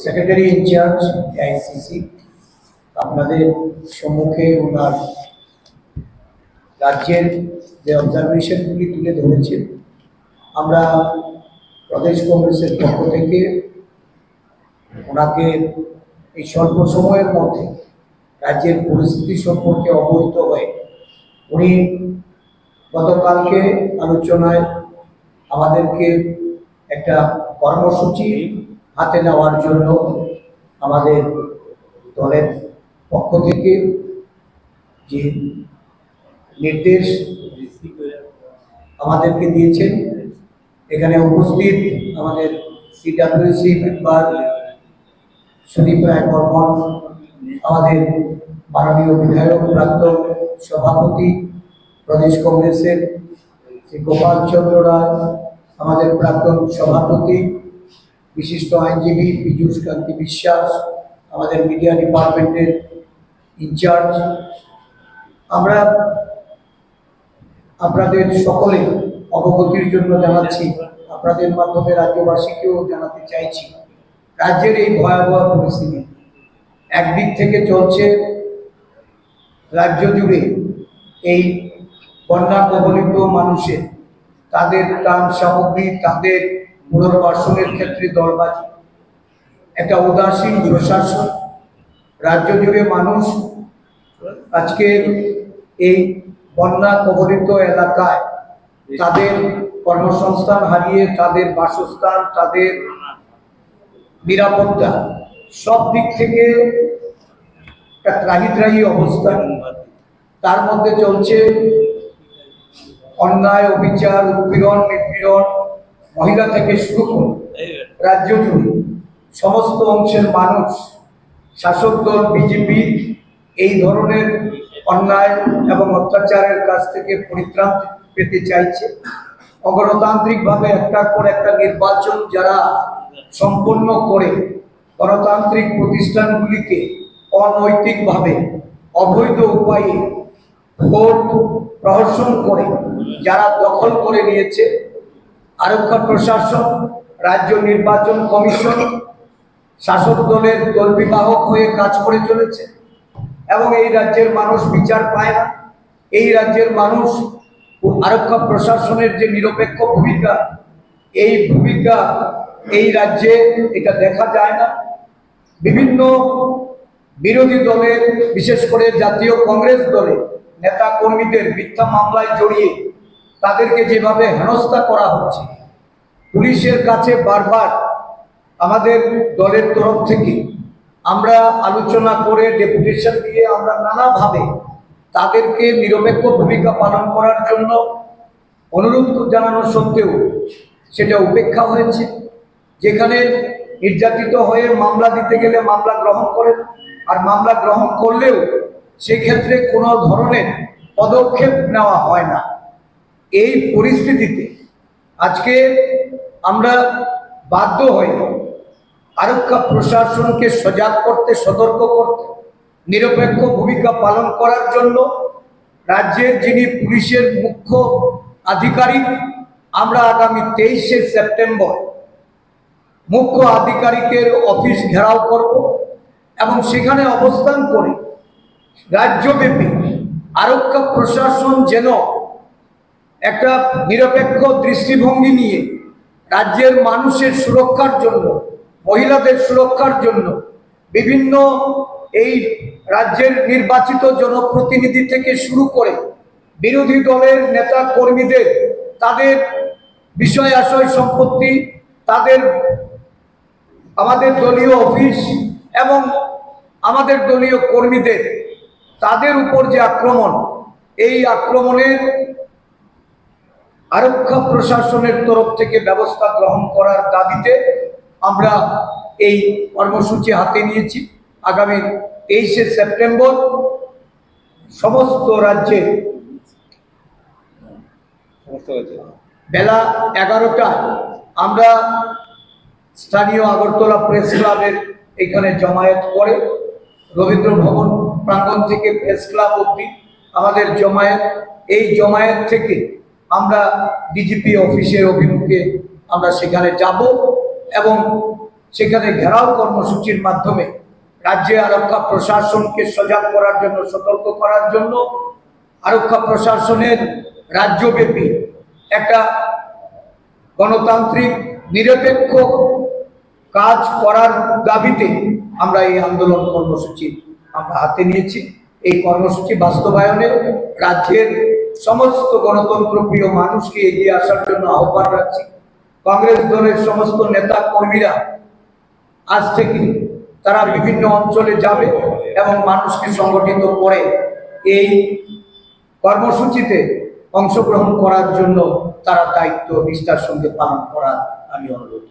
Secretary in charge ICC আপনাদের সম্মুখে ওনার রাজ্যের যে অবজারভেশনগুলি তুলে ধরেছেন, আমরা প্রদেশ কংগ্রেসের পক্ষ থেকে ওনাকে এই স্বল্প সময়ের মধ্যে রাজ্যের পরিস্থিতি সম্পর্কে অবহিত হয়ে উনি গতকালকে আলোচনায় আমাদেরকে একটা কর্মসূচি হাতে নেওয়ার জন্য আমাদের দলের পক্ষ থেকে যে নির্দেশ আমাদেরকে দিয়েছেন, এখানে উপস্থিত আমাদের সিডব্লিউসি মেম্বার সুদীপ রায় বর্মন, আমাদের মাননীয় বিধায়ক প্রাক্তন সভাপতি প্রদেশ কংগ্রেসের শ্রী গোপাল চন্দ্র রায়, আমাদের প্রাক্তন সভাপতি বিশিষ্ট আইনজীবী পীযূষ কান্তি বিশ্বাস, আমাদের মিডিয়া ডিপার্টমেন্টের ইনচার্জ, আমরা আপনাদের সকলে অবগতির জন্য জানাচ্ছি, আপনাদের মাধ্যমে রাজ্যবাসীকেও জানাতে চাইছি, রাজ্যের এই ভয়াবহ পরিস্থিতি একদিক থেকে চলছে রাজ্য জুড়ে এই বন্যা কবলিত মানুষের তাদের ত্রাণ সামগ্রী, তাদের পুনর্বাসনের ক্ষেত্রে দলবাজি, একটা উদাসীন প্রশাসন, রাজ্য জুড়ে মানুষ আজকে এই বন্যা কবলিত এলাকায় তাদের কর্মসংস্থান হারিয়ে তাদের বাসস্থান, তাদের নিরাপত্তা সব দিক থেকে একটা ত্রাহি অবস্থা। তার মধ্যে চলছে অন্যায়, অবিচার, উৎপীড়ন, নিপীড়ন, মহিলা থেকে শুরু করে রাজ্য জুড়ে সমস্ত অংশের মানুষ শাসক দল বিজেপি এই ধরনের অন্যায় এবং অত্যাচারের কাছ থেকে পরিত্রাণ পেতে চাইছে। অগণতান্ত্রিকভাবে একটার পর একটা নির্বাচন যারা সম্পন্ন করে গণতান্ত্রিক প্রতিষ্ঠানগুলিকে অনৈতিকভাবে অবৈধ উপায়ে ভোট প্রহসন করে যারা দখল করে নিয়েছে, আরক্ষা প্রশাসন, রাজ্য নির্বাচন কমিশন শাসক দলের দলবিবাহক হয়ে কাজ করে চলেছে এবং এই রাজ্যের মানুষ বিচার পায় না। এই রাজ্যের মানুষ আরক্ষা প্রশাসনের যে নিরপেক্ষ ভূমিকা, এই ভূমিকা এই রাজ্যে এটা দেখা যায় না। বিভিন্ন বিরোধী দলের, বিশেষ করে জাতীয় কংগ্রেস দলের নেতা কর্মীদের মিথ্যা মামলায় জড়িয়ে তাদেরকে যেভাবে হেনস্থা করা হচ্ছে, পুলিশের কাছে বারবার আমাদের দলের তরফ থেকে আমরা আলোচনা করে ডেপুটেশন দিয়ে আমরা নানাভাবে তাদেরকে নিরপেক্ষ ভূমিকা পালন করার জন্য অনুরোধ জানানো সত্ত্বেও সেটা উপেক্ষা হয়েছে। যেখানে নির্যাতিত হয়ে মামলা দিতে গেলে মামলা গ্রহণ করেন, আর মামলা গ্রহণ করলেও সেক্ষেত্রে কোনো ধরনের পদক্ষেপ নেওয়া হয় না। এই পরিস্থিতিতে আজকে আমরা বাধ্য হয়ে আরক্ষা প্রশাসনকে সজাগ করতে, সতর্ক করতে, নিরপেক্ষ ভূমিকা পালন করার জন্য রাজ্যের যিনি পুলিশের মুখ্য আধিকারিক, আমরা আগামী 23শে সেপ্টেম্বর মুখ্য আধিকারিকের অফিস ঘেরাও করব এবং সেখানে অবস্থান করে রাজ্যব্যাপী আরক্ষা প্রশাসন যেন একটা নিরপেক্ষ দৃষ্টিভঙ্গি নিয়ে রাজ্যের মানুষের সুরক্ষার জন্য, মহিলাদের সুরক্ষার জন্য, বিভিন্ন এই রাজ্যের নির্বাচিত জনপ্রতিনিধি থেকে শুরু করে বিরোধী দলের নেতা কর্মীদের তাদের বিষয় আশয় সম্পত্তি, তাদের আমাদের দলীয় অফিস এবং আমাদের দলীয় কর্মীদের তাদের উপর যে আক্রমণ, এই আক্রমণের আরক্ষা প্রশাসনের তরফ থেকে ব্যবস্থা গ্রহণ করার দাবিতে আমরা এই কর্মসূচি হাতে নিয়েছি। আগামী 23শে সেপ্টেম্বর সমস্ত রাজ্যে বেলা 11টায় আমরা স্থানীয় আগরতলা প্রেস ক্লাবের এখানে জমায়েত করে, রবীন্দ্র ভবন প্রাঙ্গণ থেকে প্রেস ক্লাব অবধি আমাদের জমায়েত। এই জমায়েত থেকে আমরা ডিজিপি অফিসের অভিমুখে আমরা সেখানে যাব এবং সেখানে ঘেরাও কর্মসূচির মাধ্যমে রাজ্যে আরক্ষা প্রশাসনকে সজাগ করার জন্য, সতর্ক করার জন্য আরক্ষা প্রশাসনের রাজ্যব্যাপী একটা গণতান্ত্রিক নিরপেক্ষ কাজ করার দাবিতে আমরা এই আন্দোলন কর্মসূচি আমরা হাতে নিয়েছি। এই কর্মসূচি বাস্তবায়নে রাজ্যের সমস্ত গণতন্ত্র প্রিয় মানুষকে এগিয়ে আসার জন্য আহ্বান রাখছি। কংগ্রেস দলের সমস্ত নেতা কর্মীরা আজ থেকে তারা বিভিন্ন অঞ্চলে যাবে এবং মানুষকে সংগঠিত করে এই কর্মসূচিতে অংশগ্রহণ করার জন্য তারা দায়িত্ব নিষ্ঠার সঙ্গে পালন করার আমি অনুরোধ